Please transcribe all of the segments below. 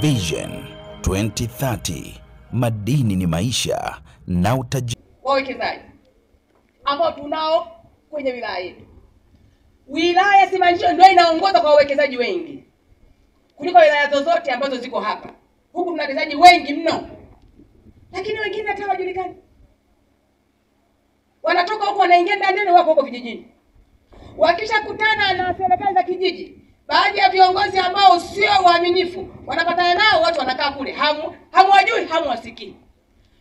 Vision 2030, madini ni maisha na utajiri. Wawekezaji ambao tunao kwenye wilaya yetu. Wilaya Simanjiro ndio inaongoza kwa wawekezaji wengi kuliko wilaya zozote ambazo ziko hapa. Huku tuna wawekezaji wengi mno, lakini wengine hata hawajulikani. Wanatoka huko wanaingia ndani, wako huko vijijini. Wakishakutana na serikali za kijiji, baadhi ya viongozi ambao sio waaminifu wanapatana nao, watu wanakaa kule, hamwajui, hamwasikii.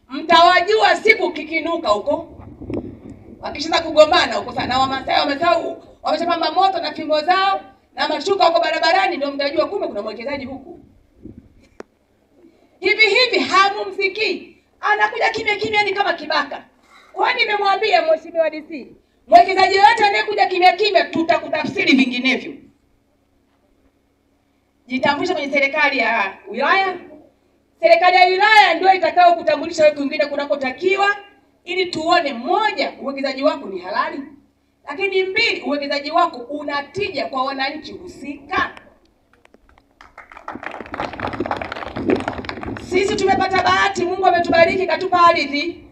Mtawajua siku kikinuka huko, wakishaanza kugombana huko sana. Wamasai wamesahau, wameshapamba moto na fimbo zao na mashuka huko barabarani, ndio mtajua kumbe kuna mwekezaji huku. Hivi hamumsikii, anakuja kimya kimya, ni kama kibaka. Kwani nimemwambia Mheshimiwa DC, mwekezaji yote anayekuja kimya kimya tutakutafsiri vinginevyo. Jitambulisha kwenye serikali ya wilaya. Serikali ya wilaya ndio itakao kutambulisha wewe kwingine kunakotakiwa, ili tuone, moja, uwekezaji wako ni halali, lakini mbili, uwekezaji wako unatija kwa wananchi husika. Sisi tumepata bahati, Mungu ametubariki, katupa ardhi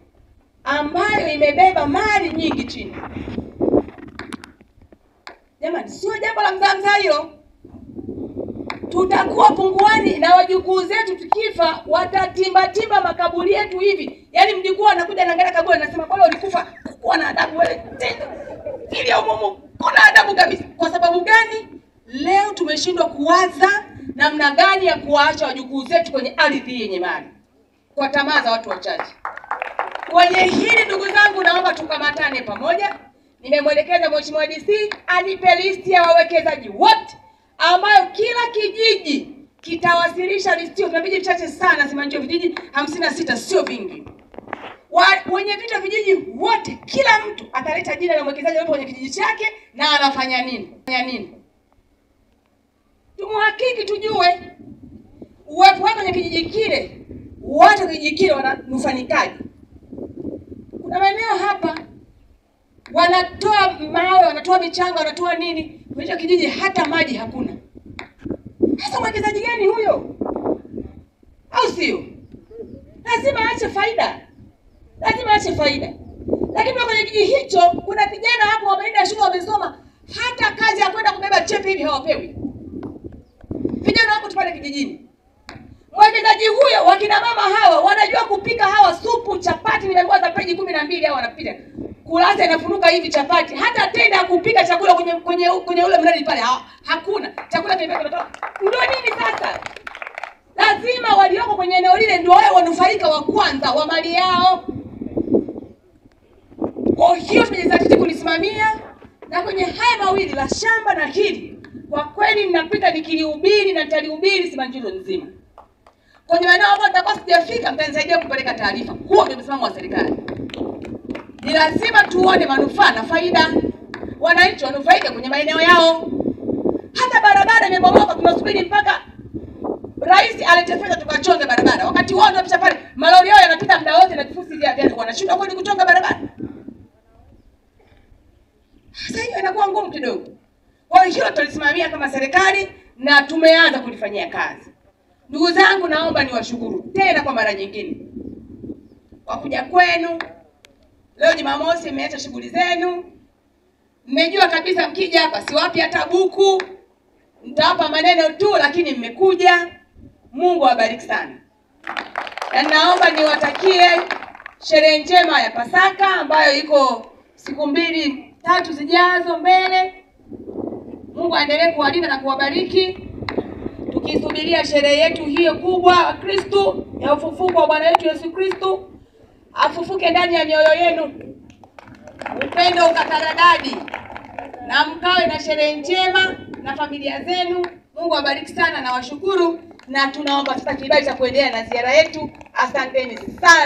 ambayo imebeba mali nyingi chini. Jamani, sio jambo la mzaa hilo. Tutakuwa punguani na wajukuu zetu tukifa watatimba makaburi yetu hivi. Yaani mjukuu anakuja anaangalia kaburi anasema bora ulikufa kuwa na adabu wewe tena. Ili umumu kuna adabu kabisa. Kwa sababu gani? Leo tumeshindwa kuwaza namna gani ya kuwaacha wajukuu zetu kwenye ardhi yenye mali kwa tamaa za watu wachache. Kwenye hili ndugu zangu, naomba tukamatane pamoja. Nimemwelekeza Mheshimiwa DC anipe listi ya wawekezaji wote ambayo kila kijiji kitawasilisha listi. Tuna vijiji vichache sana, Simanjiro vijiji 56, sio vingi. Wenye vita vijiji wote, kila mtu ataleta jina la mwekezaji yupo kwenye kijiji chake na anafanya nini. Tumuhakiki, tujue uwepo wake kwenye kijiji kile, watu kijiji kile wananufanikaje. Kuna maeneo hapa wanatoa mawe, wanatoa michanga, wanatoa nini, kwenye kijiji hata maji hakuna. Sasa mwekezaji gani huyo? Au sio? Lazima aache faida. Lakini kwenye kijiji hicho kuna vijana hapo wameenda shule, wamesoma, hata kazi ya kwenda kubeba chepe hivi hawapewi. Vijana hapo tupale kijijini. Mwekezaji huyo, wakina mama hawa wanajua kupika hawa supu, chapati, nimeambiwa za peji 12 hao wanapika. Kulasa inafunuka hivi chapati. Hata tenda kupika chakula kwenye ule mradi pale hakuna. Chakula kimetoka. Ndio nini sasa? Lazima walioko kwenye eneo lile ndio wao wanufaika wa kwanza wa mali yao. Kwa hiyo tumejizatiti kulisimamia, na kwenye haya mawili la shamba na hili, kwa kweli ninapita nikilihubiri na nitalihubiri Simanjiro nzima. Kwenye maeneo ambayo nitakuwa sijafika, mtanisaidia kupeleka taarifa. Huo ndio msimamo wa serikali. Ni lazima tuone manufaa na faida, wananchi wanufaike kwenye maeneo yao. Hata barabara imebomoka, tunasubiri mpaka rais alete fedha tukachonge barabara. Wakati wao ndio pale malori yao yanapita muda wote na vifusi vya wanashindwa kwani kuchonga barabara. Sasa hiyo inakuwa ngumu kidogo. Kwa hiyo tulisimamia kama serikali na tumeanza kulifanyia kazi. Ndugu zangu, naomba niwashukuru tena kwa mara nyingine kwa kuja kwenu. Leo Jumamosi mmeacha shughuli zenu. Mmejua kabisa mkija hapa siwapi hata buku. Nitawapa maneno tu, lakini mmekuja. Mungu awabariki sana. Na naomba niwatakie sherehe njema ya Pasaka ambayo iko siku 2-3 zijazo mbele. Mungu aendelee kuwalinda na kuwabariki. Tukisubiria sherehe yetu hiyo kubwa wa Kristo ya ufufuko wa Bwana wetu Yesu Kristo. Afufuke ndani ya mioyo yenu, upendo ukataradadi, na mkawe na sherehe njema na familia zenu. Mungu awabariki sana na washukuru, na tunaomba sasa kibali cha kuendelea na ziara yetu. Asanteni sana.